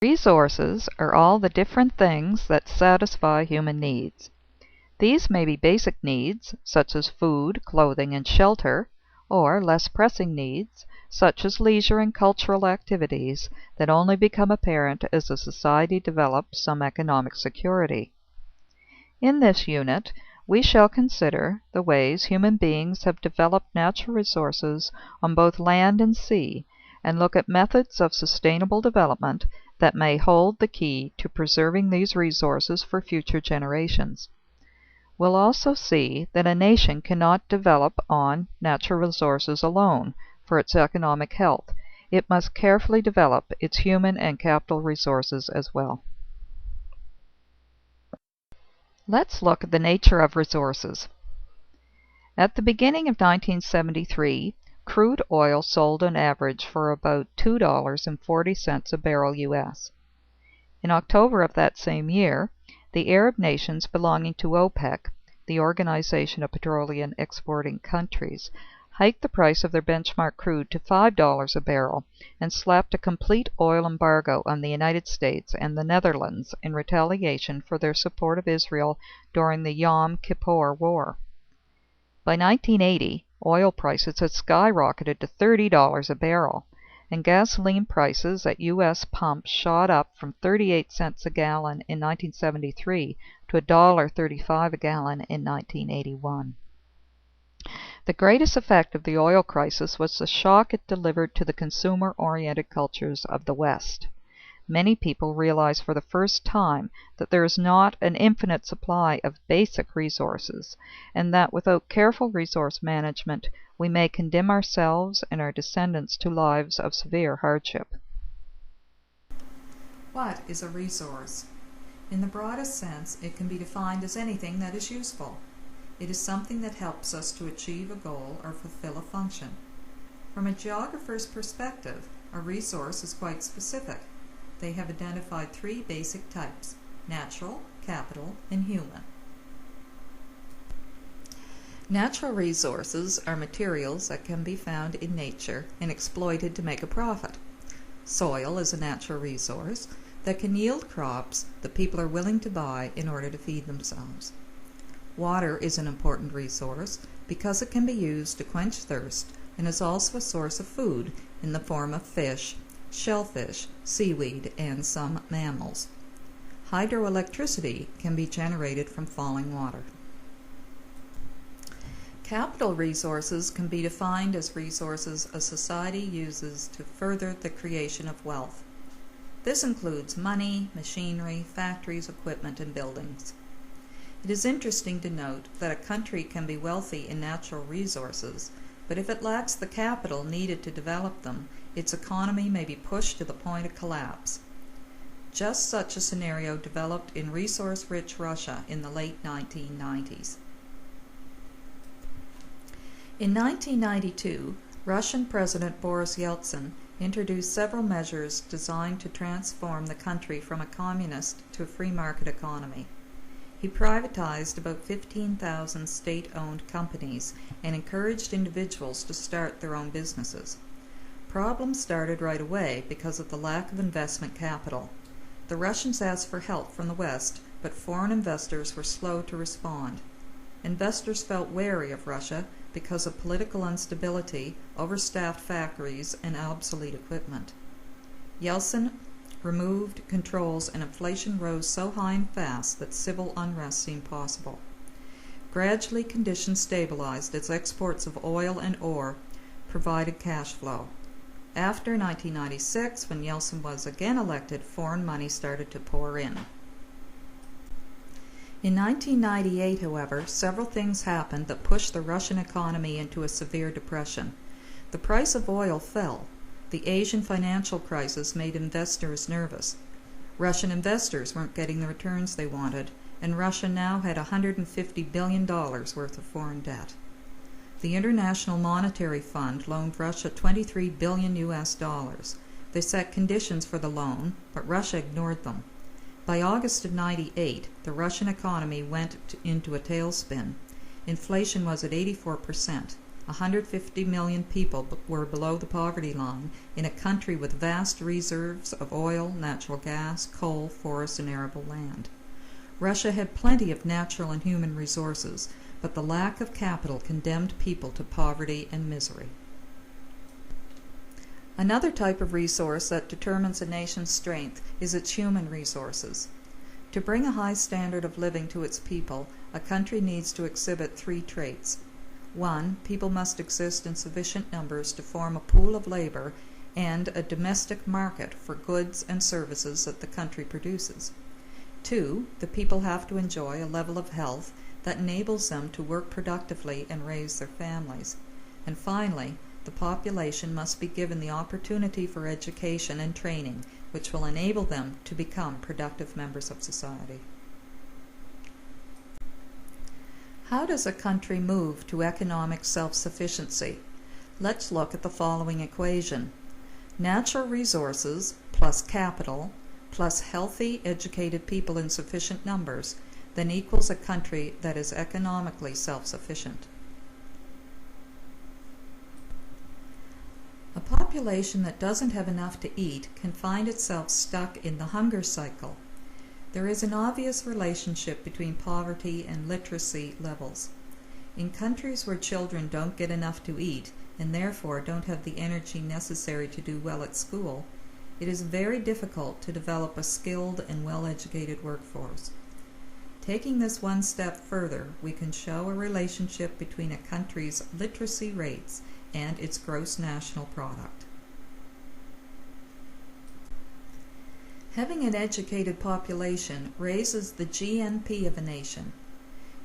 Resources are all the different things that satisfy human needs. These may be basic needs, such as food, clothing, and shelter, or less pressing needs, such as leisure and cultural activities, that only become apparent as a society develops some economic security. In this unit, we shall consider the ways human beings have developed natural resources on both land and sea, and look at methods of sustainable development that may hold the key to preserving these resources for future generations. We'll also see that a nation cannot develop on natural resources alone for its economic health. It must carefully develop its human and capital resources as well. Let's look at the nature of resources. At the beginning of 1973, crude oil sold on average for about $2.40 a barrel US. In October of that same year, the Arab nations belonging to OPEC, the Organization of Petroleum Exporting Countries, hiked the price of their benchmark crude to $5 a barrel and slapped a complete oil embargo on the United States and the Netherlands in retaliation for their support of Israel during the Yom Kippur War. By 1980, oil prices had skyrocketed to $30 a barrel, and gasoline prices at U.S. pumps shot up from 38 cents a gallon in 1973 to $1.35 a gallon in 1981. The greatest effect of the oil crisis was the shock it delivered to the consumer-oriented cultures of the West. Many people realize for the first time that there is not an infinite supply of basic resources, and that without careful resource management we may condemn ourselves and our descendants to lives of severe hardship. What is a resource? In the broadest sense, it can be defined as anything that is useful. It is something that helps us to achieve a goal or fulfill a function. From a geographer's perspective, a resource is quite specific. They have identified three basic types: natural, capital, and human. Natural resources are materials that can be found in nature and exploited to make a profit. Soil is a natural resource that can yield crops that people are willing to buy in order to feed themselves. Water is an important resource because it can be used to quench thirst and is also a source of food in the form of fish, shellfish, seaweed, and some mammals. Hydroelectricity can be generated from falling water. Capital resources can be defined as resources a society uses to further the creation of wealth. This includes money, machinery, factories, equipment, and buildings. It is interesting to note that a country can be wealthy in natural resources, but if it lacks the capital needed to develop them, its economy may be pushed to the point of collapse. Just such a scenario developed in resource-rich Russia in the late 1990s. In 1992, Russian President Boris Yeltsin introduced several measures designed to transform the country from a communist to a free market economy. He privatized about 15,000 state-owned companies and encouraged individuals to start their own businesses. Problems started right away because of the lack of investment capital. The Russians asked for help from the West, but foreign investors were slow to respond. Investors felt wary of Russia because of political instability, overstaffed factories, and obsolete equipment. Yeltsin removed controls and inflation rose so high and fast that civil unrest seemed possible. Gradually, conditions stabilized as exports of oil and ore provided cash flow. After 1996, when Yeltsin was again elected, foreign money started to pour in. In 1998, however, several things happened that pushed the Russian economy into a severe depression. The price of oil fell. The Asian financial crisis made investors nervous. Russian investors weren't getting the returns they wanted, and Russia now had $150 billion worth of foreign debt. The International Monetary Fund loaned Russia $23 billion US. They set conditions for the loan, but Russia ignored them. By August of '98, the Russian economy went into a tailspin. Inflation was at 84%. 150 million people were below the poverty line in a country with vast reserves of oil, natural gas, coal, forest, and arable land. Russia had plenty of natural and human resources, but the lack of capital condemned people to poverty and misery. Another type of resource that determines a nation's strength is its human resources. To bring a high standard of living to its people, a country needs to exhibit three traits. 1. People must exist in sufficient numbers to form a pool of labor and a domestic market for goods and services that the country produces. 2. The people have to enjoy a level of health that enables them to work productively and raise their families. And finally, the population must be given the opportunity for education and training, which will enable them to become productive members of society. How does a country move to economic self-sufficiency? Let's look at the following equation. Natural resources plus capital plus healthy, educated people in sufficient numbers then equals a country that is economically self-sufficient. A population that doesn't have enough to eat can find itself stuck in the hunger cycle. There is an obvious relationship between poverty and literacy levels. In countries where children don't get enough to eat and therefore don't have the energy necessary to do well at school, it is very difficult to develop a skilled and well-educated workforce. Taking this one step further, we can show a relationship between a country's literacy rates and its gross national product. Having an educated population raises the GNP of a nation.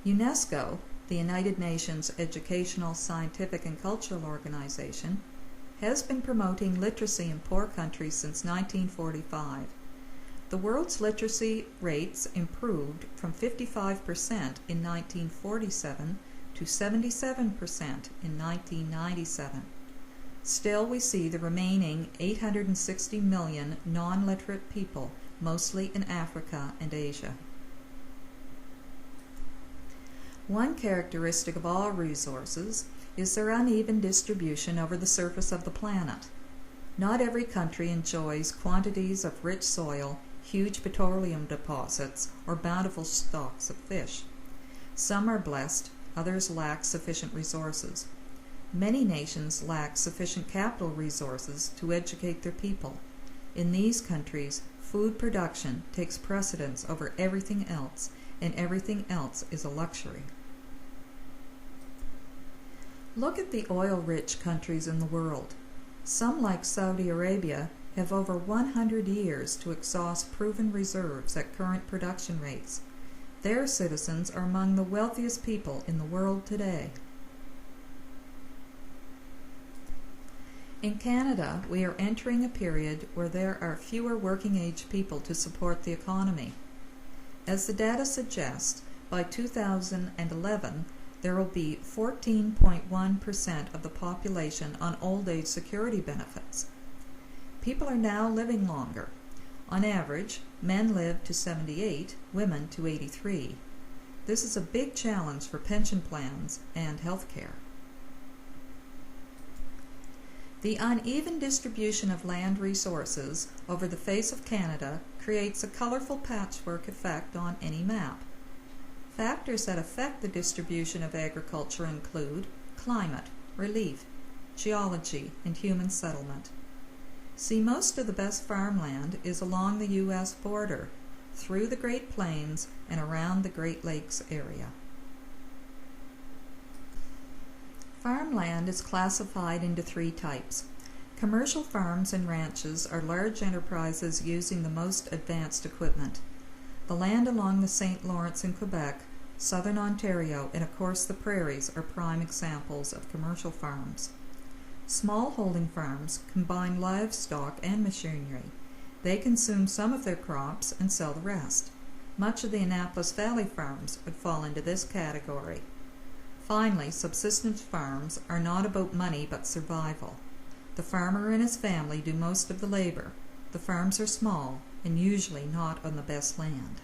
UNESCO, the United Nations Educational, Scientific and Cultural Organization, has been promoting literacy in poor countries since 1945. The world's literacy rates improved from 55% in 1947 to 77% in 1997. Still, we see the remaining 860 million non-literate people, mostly in Africa and Asia. One characteristic of all resources is their uneven distribution over the surface of the planet. Not every country enjoys quantities of rich soil, huge petroleum deposits, or bountiful stocks of fish. Some are blessed, others lack sufficient resources. Many nations lack sufficient capital resources to educate their people. In these countries, food production takes precedence over everything else, and everything else is a luxury. Look at the oil-rich countries in the world. Some, like Saudi Arabia, have over 100 years to exhaust proven reserves at current production rates. Their citizens are among the wealthiest people in the world today. In Canada, we are entering a period where there are fewer working-age people to support the economy. As the data suggests, by 2011, there will be 14.1% of the population on old-age security benefits. People are now living longer. On average, men live to 78, women to 83. This is a big challenge for pension plans and health care. The uneven distribution of land resources over the face of Canada creates a colorful patchwork effect on any map. Factors that affect the distribution of agriculture include climate, relief, geology, and human settlement. See, most of the best farmland is along the U.S. border, through the Great Plains, and around the Great Lakes area. Farmland is classified into three types. Commercial farms and ranches are large enterprises using the most advanced equipment. The land along the St. Lawrence in Quebec, southern Ontario, and of course the prairies are prime examples of commercial farms. Smallholding farms combine livestock and machinery. They consume some of their crops and sell the rest. Much of the Annapolis Valley farms would fall into this category. Finally, subsistence farms are not about money but survival. The farmer and his family do most of the labor. The farms are small and usually not on the best land.